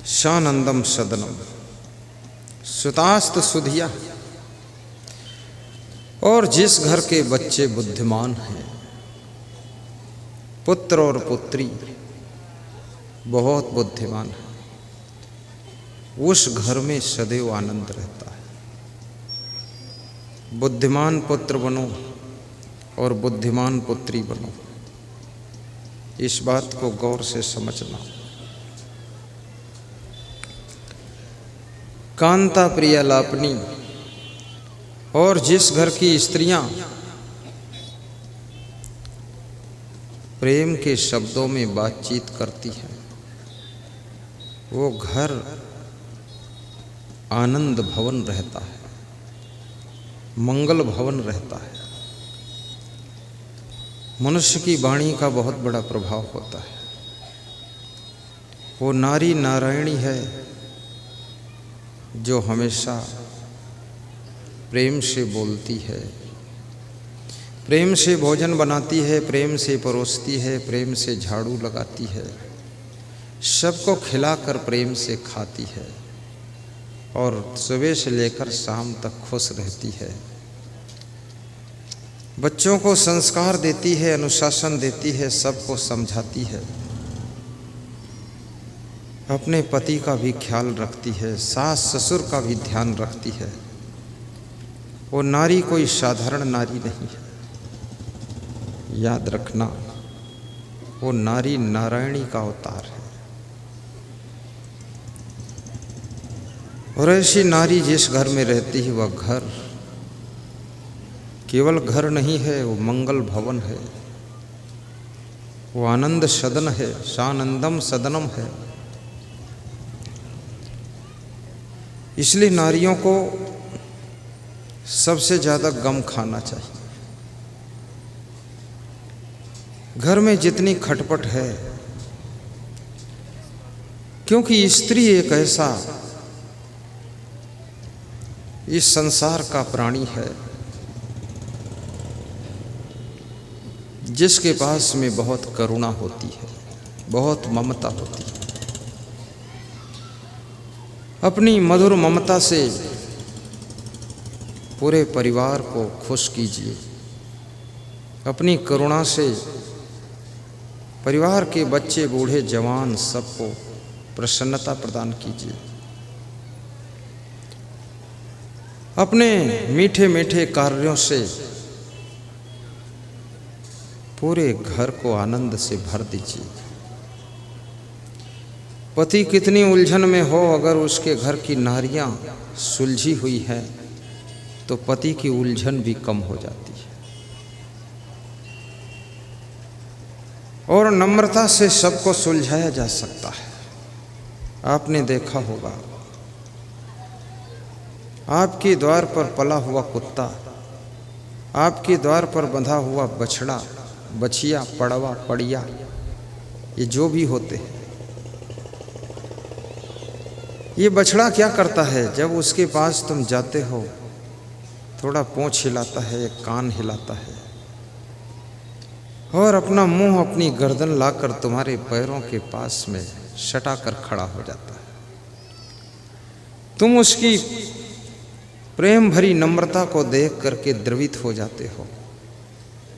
शानंदम सदनम सुतास्त सुधिया। और जिस घर के बच्चे बुद्धिमान हैं, पुत्र और पुत्री बहुत बुद्धिमान है, उस घर में सदैव आनंद रहता है। बुद्धिमान पुत्र बनो और बुद्धिमान पुत्री बनो, इस बात को गौर से समझना। कांता प्रिया लापनी। और जिस घर की स्त्रियां प्रेम के शब्दों में बातचीत करती हैं, वो घर आनंद भवन रहता है, मंगल भवन रहता है। मनुष्य की वाणी का बहुत बड़ा प्रभाव होता है। वो नारी नारायणी है जो हमेशा प्रेम से बोलती है, प्रेम से भोजन बनाती है, प्रेम से परोसती है, प्रेम से झाड़ू लगाती है, सबको खिलाकर प्रेम से खाती है और सुबह से लेकर शाम तक खुश रहती है। बच्चों को संस्कार देती है, अनुशासन देती है, सबको समझाती है, अपने पति का भी ख्याल रखती है, सास ससुर का भी ध्यान रखती है। वो नारी कोई साधारण नारी नहीं है, याद रखना, वो नारी नारायणी का अवतार है। और ऐसी नारी जिस घर में रहती है, वह घर केवल घर नहीं है, वो मंगल भवन है, वो आनंद सदन है, शानंदम सदनम है। इसलिए नारियों को सबसे ज्यादा गम खाना चाहिए। घर में जितनी खटपट है, क्योंकि स्त्री एक ऐसा इस संसार का प्राणी है जिसके पास में बहुत करुणा होती है, बहुत ममता होती है। अपनी मधुर ममता से पूरे परिवार को खुश कीजिए, अपनी करुणा से परिवार के बच्चे बूढ़े जवान सबको प्रसन्नता प्रदान कीजिए। अपने मीठे मीठे कार्यों से पूरे घर को आनंद से भर दीजिए। पति कितनी उलझन में हो, अगर उसके घर की नारियां सुलझी हुई है तो पति की उलझन भी कम हो जाती है। और नम्रता से सबको सुलझाया जा सकता है। आपने देखा होगा, आपके द्वार पर पला हुआ कुत्ता, आपके द्वार पर बंधा हुआ बछड़ा, बछिया, पड़वा, पड़िया, ये जो भी होते हैं, ये बछड़ा क्या करता है? जब उसके पास तुम जाते हो, थोड़ा पूंछ हिलाता है, कान हिलाता है और अपना मुंह, अपनी गर्दन लाकर तुम्हारे पैरों के पास में सटा कर खड़ा हो जाता है। तुम उसकी प्रेम भरी नम्रता को देख करके द्रवित हो जाते हो।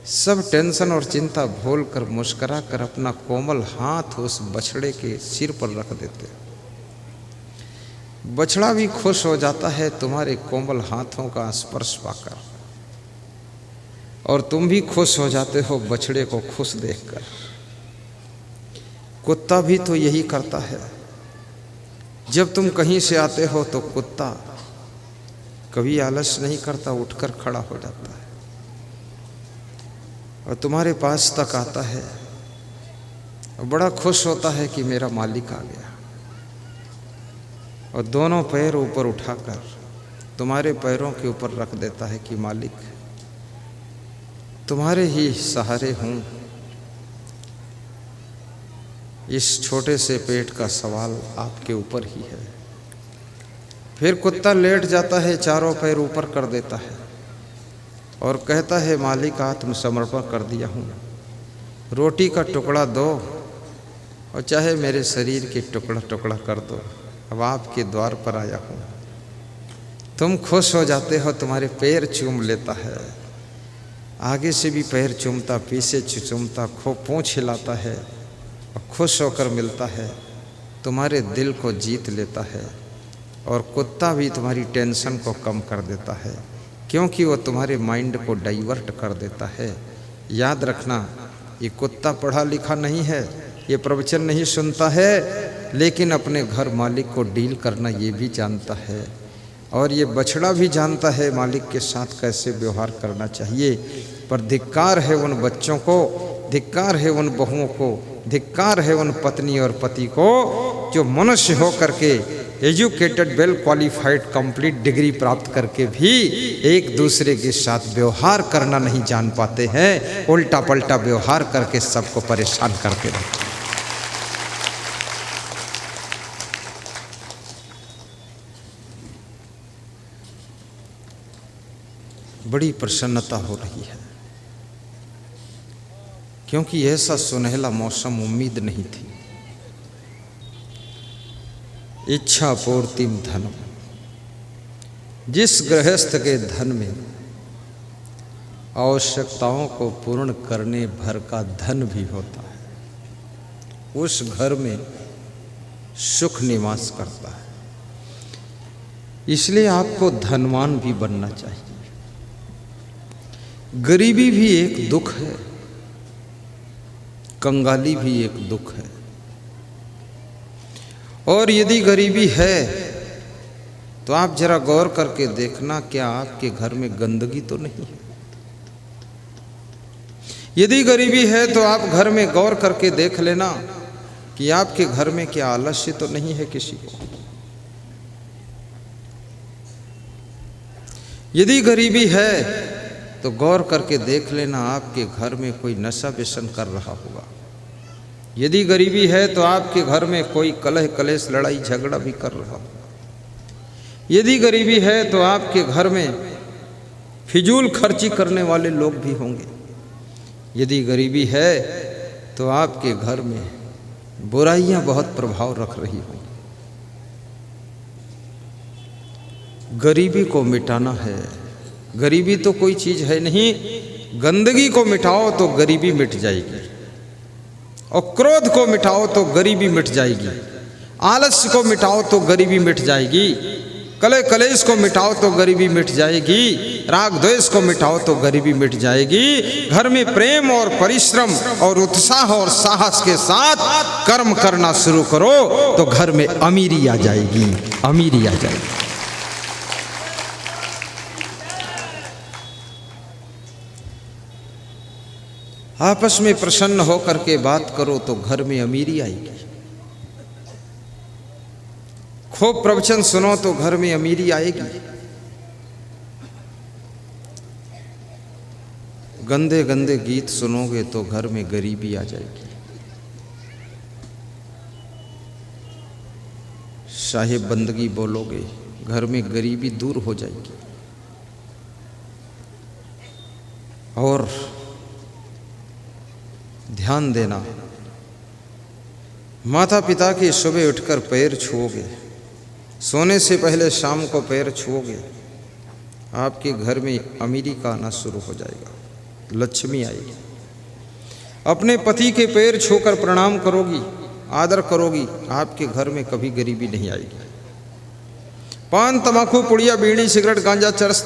सब टेंशन और चिंता भूल कर मुस्कुरा कर अपना कोमल हाथ उस बछड़े के सिर पर रख देते हो। बछड़ा भी खुश हो जाता है तुम्हारे कोमल हाथों का स्पर्श पाकर, और तुम भी खुश हो जाते हो बछड़े को खुश देखकर। कुत्ता भी तो यही करता है। जब तुम कहीं से आते हो तो कुत्ता कभी आलस नहीं करता, उठकर खड़ा हो जाता है और तुम्हारे पास तक आता है और बड़ा खुश होता है कि मेरा मालिक आ गया, और दोनों पैर ऊपर उठाकर तुम्हारे पैरों के ऊपर रख देता है कि मालिक, तुम्हारे ही सहारे हूँ, इस छोटे से पेट का सवाल आपके ऊपर ही है। फिर कुत्ता लेट जाता है, चारों पैर ऊपर कर देता है और कहता है, मालिक आत्मसमर्पण कर दिया हूँ, रोटी का टुकड़ा दो और चाहे मेरे शरीर के टुकड़ा टुकड़ा कर दो, अब आपके द्वार पर आया हूँ। तुम खुश हो जाते हो, तुम्हारे पैर चूम लेता है, आगे से भी पैर चूमता, पीछे चूमता, खूब पूँछ हिलाता है और खुश होकर मिलता है, तुम्हारे दिल को जीत लेता है। और कुत्ता भी तुम्हारी टेंशन को कम कर देता है, क्योंकि वो तुम्हारे माइंड को डाइवर्ट कर देता है। याद रखना, ये कुत्ता पढ़ा लिखा नहीं है, ये प्रवचन नहीं सुनता है, लेकिन अपने घर मालिक को डील करना ये भी जानता है। और ये बछड़ा भी जानता है मालिक के साथ कैसे व्यवहार करना चाहिए। पर धिक्कार है उन बच्चों को, धिक्कार है उन बहुओं को, धिक्कार है उन पत्नी और पति को जो मनुष्य हो करके, educated, well qualified, complete degree प्राप्त करके भी एक दूसरे के साथ व्यवहार करना नहीं जान पाते हैं, उल्टा पल्टा व्यवहार करके सबको परेशान करते रहते हैं। बड़ी प्रसन्नता हो रही है, क्योंकि ऐसा सुनहला मौसम उम्मीद नहीं थी। इच्छा पूर्तिम धनम, जिस गृहस्थ के धन में आवश्यकताओं को पूर्ण करने भर का धन भी होता है, उस घर में सुख निवास करता है। इसलिए आपको धनवान भी बनना चाहिए। गरीबी भी एक दुख है, कंगाली भी एक दुख है। और यदि गरीबी है तो आप जरा गौर करके देखना, क्या आपके घर में गंदगी तो नहीं है? यदि गरीबी है तो आप घर में गौर करके देख लेना कि आपके घर में क्या आलस्य तो नहीं है किसी को। यदि गरीबी है तो गौर करके देख लेना आपके घर में कोई नशा व्यसन कर रहा होगा। यदि गरीबी है तो आपके घर में कोई कलह कलेश, लड़ाई झगड़ा भी कर रहा होगा। यदि गरीबी है तो आपके घर में फिजूल खर्ची करने वाले लोग भी होंगे। यदि गरीबी है तो आपके घर में बुराइयां बहुत प्रभाव रख रही होंगी। गरीबी को मिटाना है। गरीबी तो कोई चीज है नहीं, गंदगी को मिटाओ तो गरीबी मिट जाएगी, और क्रोध को मिटाओ तो गरीबी मिट जाएगी, आलस्य को मिटाओ तो गरीबी मिट जाएगी, कलह कलेश को मिटाओ तो गरीबी मिट जाएगी, राग द्वेष को मिटाओ तो गरीबी मिट जाएगी। घर में प्रेम और परिश्रम और उत्साह और साहस के साथ कर्म करना शुरू करो तो घर में अमीरी आ जाएगी, अमीरी आ जाएगी। आपस में प्रसन्न होकर के बात करो तो घर में अमीरी आएगी। खूब प्रवचन सुनो तो घर में अमीरी आएगी। गंदे गंदे गीत सुनोगे तो घर में गरीबी आ जाएगी। साहिब बंदगी बोलोगे, घर में गरीबी दूर हो जाएगी। और ध्यान देना, माता पिता के सुबह उठकर पैर छुओगे, सोने से पहले शाम को पैर छुओगे, आपके घर में अमीरी का आना शुरू हो जाएगा, लक्ष्मी आएगी। अपने पति के पैर छूकर प्रणाम करोगी, आदर करोगी, आपके घर में कभी गरीबी नहीं आएगी। पान, तंबाकू, पुड़िया, बीड़ी, सिगरेट, गांजा, चरस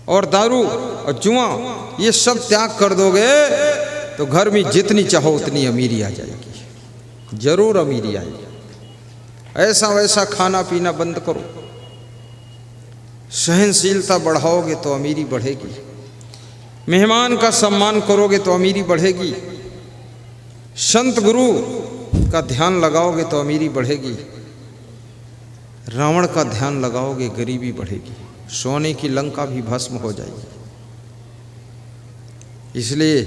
और दारू और जुआ, ये सब त्याग कर दोगे तो घर में जितनी चाहो उतनी अमीरी आ जाएगी, जरूर अमीरी आएगी। ऐसा वैसा खाना पीना बंद करो, सहनशीलता बढ़ाओगे तो अमीरी बढ़ेगी। मेहमान का सम्मान करोगे तो अमीरी बढ़ेगी। संत गुरु का ध्यान लगाओगे तो अमीरी बढ़ेगी। रावण का ध्यान लगाओगे गरीबी बढ़ेगी, सोने की लंका भी भस्म हो जाएगी। इसलिए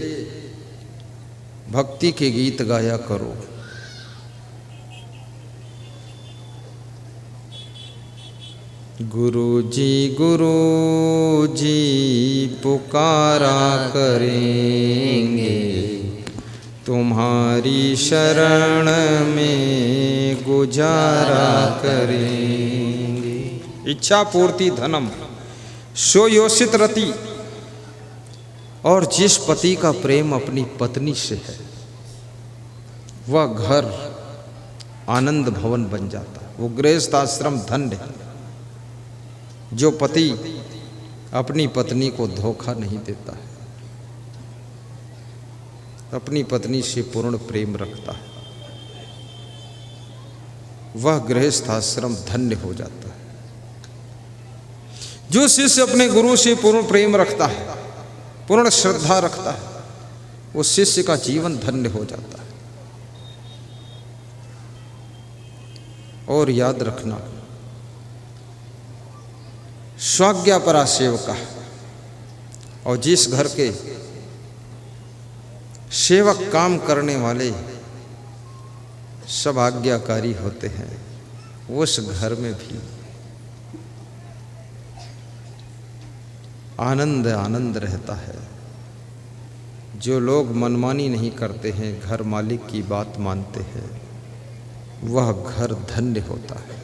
भक्ति के गीत गाया करो। गुरु जी पुकारा करेंगे, तुम्हारा तुम्हारी शरण में गुजारा करेंगे। इच्छा पूर्ति धनम सो योषित रति। और जिस पति का प्रेम अपनी पत्नी से है वह घर आनंद भवन बन जाता है। वो गृहस्थ आश्रम धन्य है जो पति अपनी पत्नी को धोखा नहीं देता है, अपनी पत्नी से पूर्ण प्रेम रखता है, वह गृहस्थ आश्रम धन्य हो जाता है। जो शिष्य अपने गुरु से पूर्ण प्रेम रखता है, पूर्ण श्रद्धा रखता है, वो शिष्य का जीवन धन्य हो जाता है। और याद रखना, स्वाज्ञापरा सेवका, और जिस घर के सेवक काम करने वाले सब आज्ञाकारी होते हैं, उस घर में भी आनंद आनंद रहता है। जो लोग मनमानी नहीं करते हैं, घर मालिक की बात मानते हैं, वह घर धन्य होता है।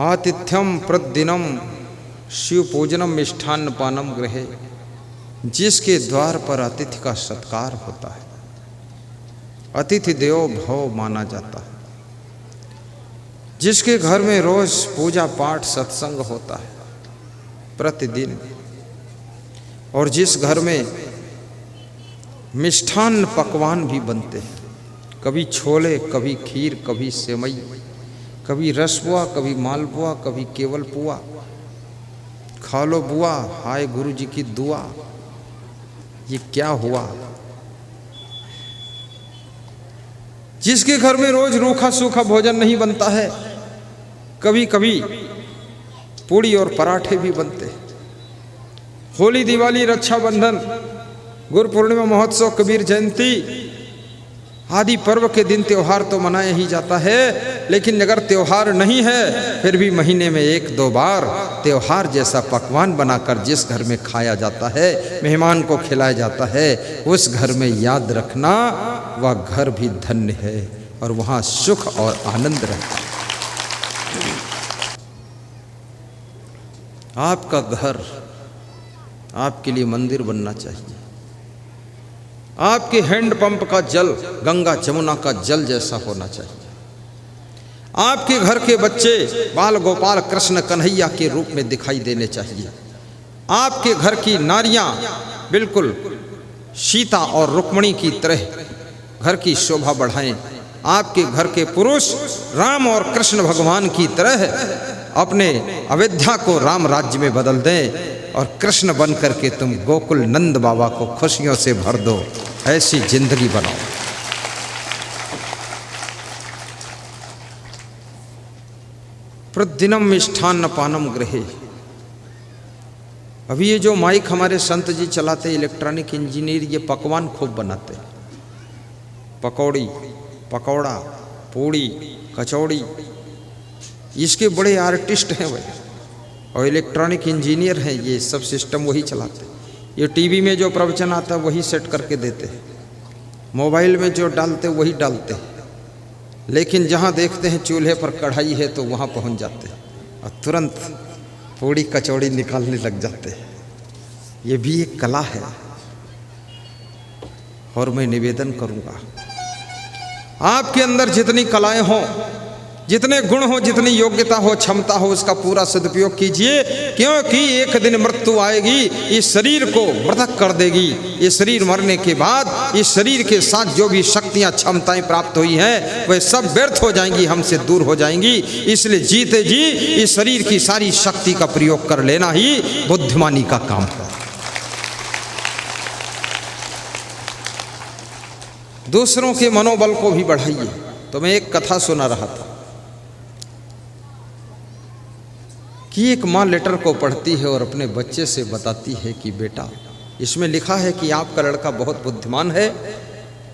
आतिथ्यम प्रतिदिनम शिव पूजनम मिष्ठान्न पानम गृहे। जिसके द्वार पर अतिथि का सत्कार होता है, अतिथि देवो भव माना जाता है, जिसके घर में रोज पूजा पाठ सत्संग होता है प्रतिदिन, और जिस घर में मिष्ठान्न पकवान भी बनते हैं, कभी छोले, कभी खीर, कभी सेवई, कभी रसपुआ, कभी मालपुआ, कभी केवल पुआ, खा लो बुआ, हाय गुरु जी की दुआ। ये क्या हुआ? जिसके घर में रोज रूखा सूखा भोजन नहीं बनता है, कभी कभी पूड़ी और पराठे भी बनते हैं। होली, दिवाली, रक्षाबंधन, गुरु पूर्णिमा, महोत्सव, कबीर जयंती आदि पर्व के दिन त्योहार तो मनाया ही जाता है, लेकिन अगर त्योहार नहीं है फिर भी महीने में 1-2 बार त्योहार जैसा पकवान बनाकर जिस घर में खाया जाता है, मेहमान को खिलाया जाता है, उस घर में याद रखना वह घर भी धन्य है और वहाँ सुख और आनंद रहता है। आपका घर आपके लिए मंदिर बनना चाहिए। आपके हैंडपंप का जल गंगा जमुना का जल जैसा होना चाहिए। आपके घर के बच्चे बाल गोपाल कृष्ण कन्हैया के रूप में दिखाई देने चाहिए। आपके घर की नारियां बिल्कुल सीता और रुक्मिणी की तरह घर की शोभा बढ़ाएं। आपके घर के पुरुष राम और कृष्ण भगवान की तरह अपने अयोध्या को राम राज्य में बदल दें और कृष्ण बन करके तुम गोकुल नंद बाबा को खुशियों से भर दो। ऐसी जिंदगी बनाओ। प्रतिदिनम मिष्ठान्न पानम गृहे। अभी ये जो माइक हमारे संत जी चलाते, इलेक्ट्रॉनिक इंजीनियर, ये पकवान खूब बनाते। पकौड़ी, पकौड़ा, पूड़ी, कचौड़ी, इसके बड़े आर्टिस्ट हैं वही, और इलेक्ट्रॉनिक इंजीनियर हैं। ये सब सिस्टम वही चलाते। ये टीवी में जो प्रवचन आता है वही सेट करके देते हैं, मोबाइल में जो डालते वही डालते हैं, लेकिन जहाँ देखते हैं चूल्हे पर कढ़ाई है तो वहाँ पहुँच जाते हैं और तुरंत पूड़ी कचौड़ी निकालने लग जाते हैं। ये भी एक कला है। और मैं निवेदन करूँगा, आपके अंदर जितनी कलाएं हों, जितने गुण हो, जितनी योग्यता हो, क्षमता हो, उसका पूरा सदुपयोग कीजिए, क्योंकि एक दिन मृत्यु आएगी, इस शरीर को मृतक कर देगी। इस शरीर मरने के बाद इस शरीर के साथ जो भी शक्तियां क्षमताएं प्राप्त हुई हैं वह सब व्यर्थ हो जाएंगी, हमसे दूर हो जाएंगी। इसलिए जीते जी इस शरीर की सारी शक्ति का प्रयोग कर लेना ही बुद्धिमानी का काम है। दूसरों के मनोबल को भी बढ़ाइए। तो मैं एक कथा सुना रहा था कि एक माँ लेटर को पढ़ती है और अपने बच्चे से बताती है कि बेटा, इसमें लिखा है कि आपका लड़का बहुत बुद्धिमान है,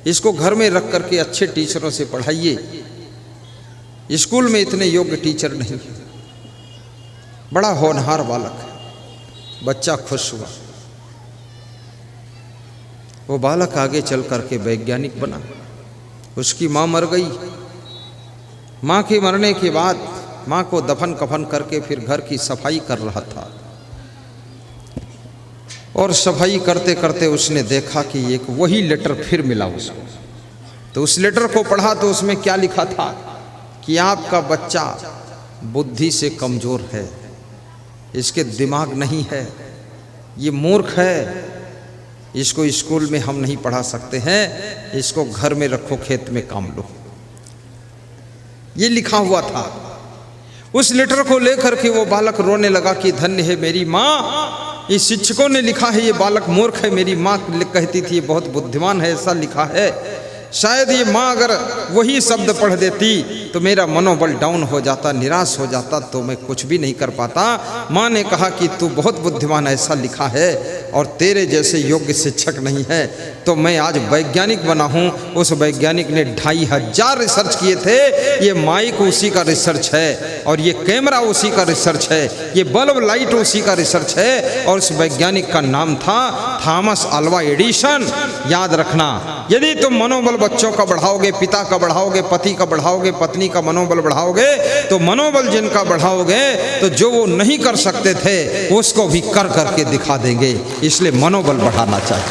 इसको घर में रख करके अच्छे टीचरों से पढ़ाइए, स्कूल में इतने योग्य टीचर नहीं है, बड़ा होनहार बालक है। बच्चा खुश हुआ। वो बालक आगे चल करके वैज्ञानिक बना। उसकी माँ मर गई। माँ के मरने के बाद माँ को दफन कफन करके फिर घर की सफाई कर रहा था, और सफाई करते करते उसने देखा कि एक वही लेटर फिर मिला उसको। तो उस लेटर को पढ़ा तो उसमें क्या लिखा था कि आपका बच्चा बुद्धि से कमज़ोर है, इसके दिमाग नहीं है, ये मूर्ख है, इसको स्कूल में हम नहीं पढ़ा सकते हैं, इसको घर में रखो, खेत में काम लो। ये लिखा हुआ था। उस लेटर को लेकर के वो बालक रोने लगा कि धन्य है मेरी माँ, ये शिक्षकों ने लिखा है ये बालक मूर्ख है, मेरी माँ कहती थी ये बहुत बुद्धिमान है, ऐसा लिखा है। शायद ये माँ अगर वही शब्द पढ़ देती तो मेरा मनोबल डाउन हो जाता, निराश हो जाता, तो मैं कुछ भी नहीं कर पाता। माँ ने कहा कि तू बहुत बुद्धिमान, ऐसा लिखा है, और तेरे जैसे योग्य शिक्षक नहीं है, तो मैं आज वैज्ञानिक बना हूँ। उस वैज्ञानिक ने 2500 रिसर्च किए थे। ये माइक उसी का रिसर्च है, और ये कैमरा उसी का रिसर्च है, ये बल्ब लाइट उसी का रिसर्च है, और उस वैज्ञानिक का नाम था थॉमस अल्वा एडिसन। याद रखना, यदि तुम मनोबल बच्चों का बढ़ाओगे, पिता का बढ़ाओगे, पति का बढ़ाओगे, पत्नी का मनोबल बढ़ाओगे, तो मनोबल जिनका बढ़ाओगे तो जो वो नहीं कर सकते थे उसको भी कर करके दिखा देंगे। इसलिए मनोबल बढ़ाना चाहिए।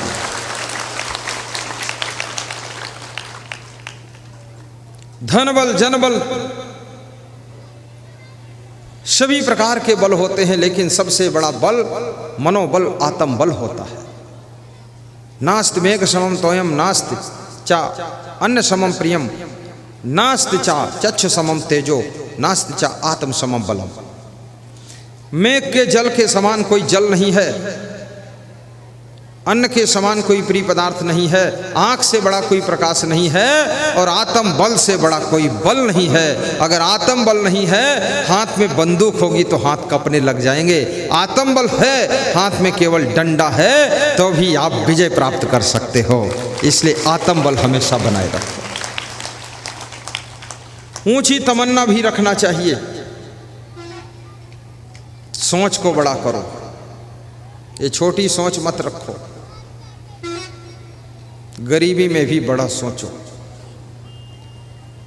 धन बल, जन बल, सभी प्रकार के बल होते हैं, लेकिन सबसे बड़ा बल मनोबल, आत्म बल होता है। नास्ति मेघ समम तोयम, नास्ति चा अन्न समम प्रियम, नास्ति चा चक्षु समम तेजो, नास्ति चा आत्म समम बलम। मेघ के जल के समान कोई जल नहीं है, अन्न के समान कोई प्रिय पदार्थ नहीं है, आँख से बड़ा कोई प्रकाश नहीं है, और आत्म बल से बड़ा कोई बल नहीं है। अगर आत्म बल नहीं है, हाथ में बंदूक होगी तो हाथ कपने लग जाएंगे। आत्म बल है, हाथ में केवल डंडा है, तो भी आप विजय प्राप्त कर सकते हो। इसलिए आत्म बल हमेशा बनाए रखो। ऊंची तमन्ना भी रखना चाहिए, सोच को बड़ा करो, ये छोटी सोच मत रखो। गरीबी में भी बड़ा सोचो।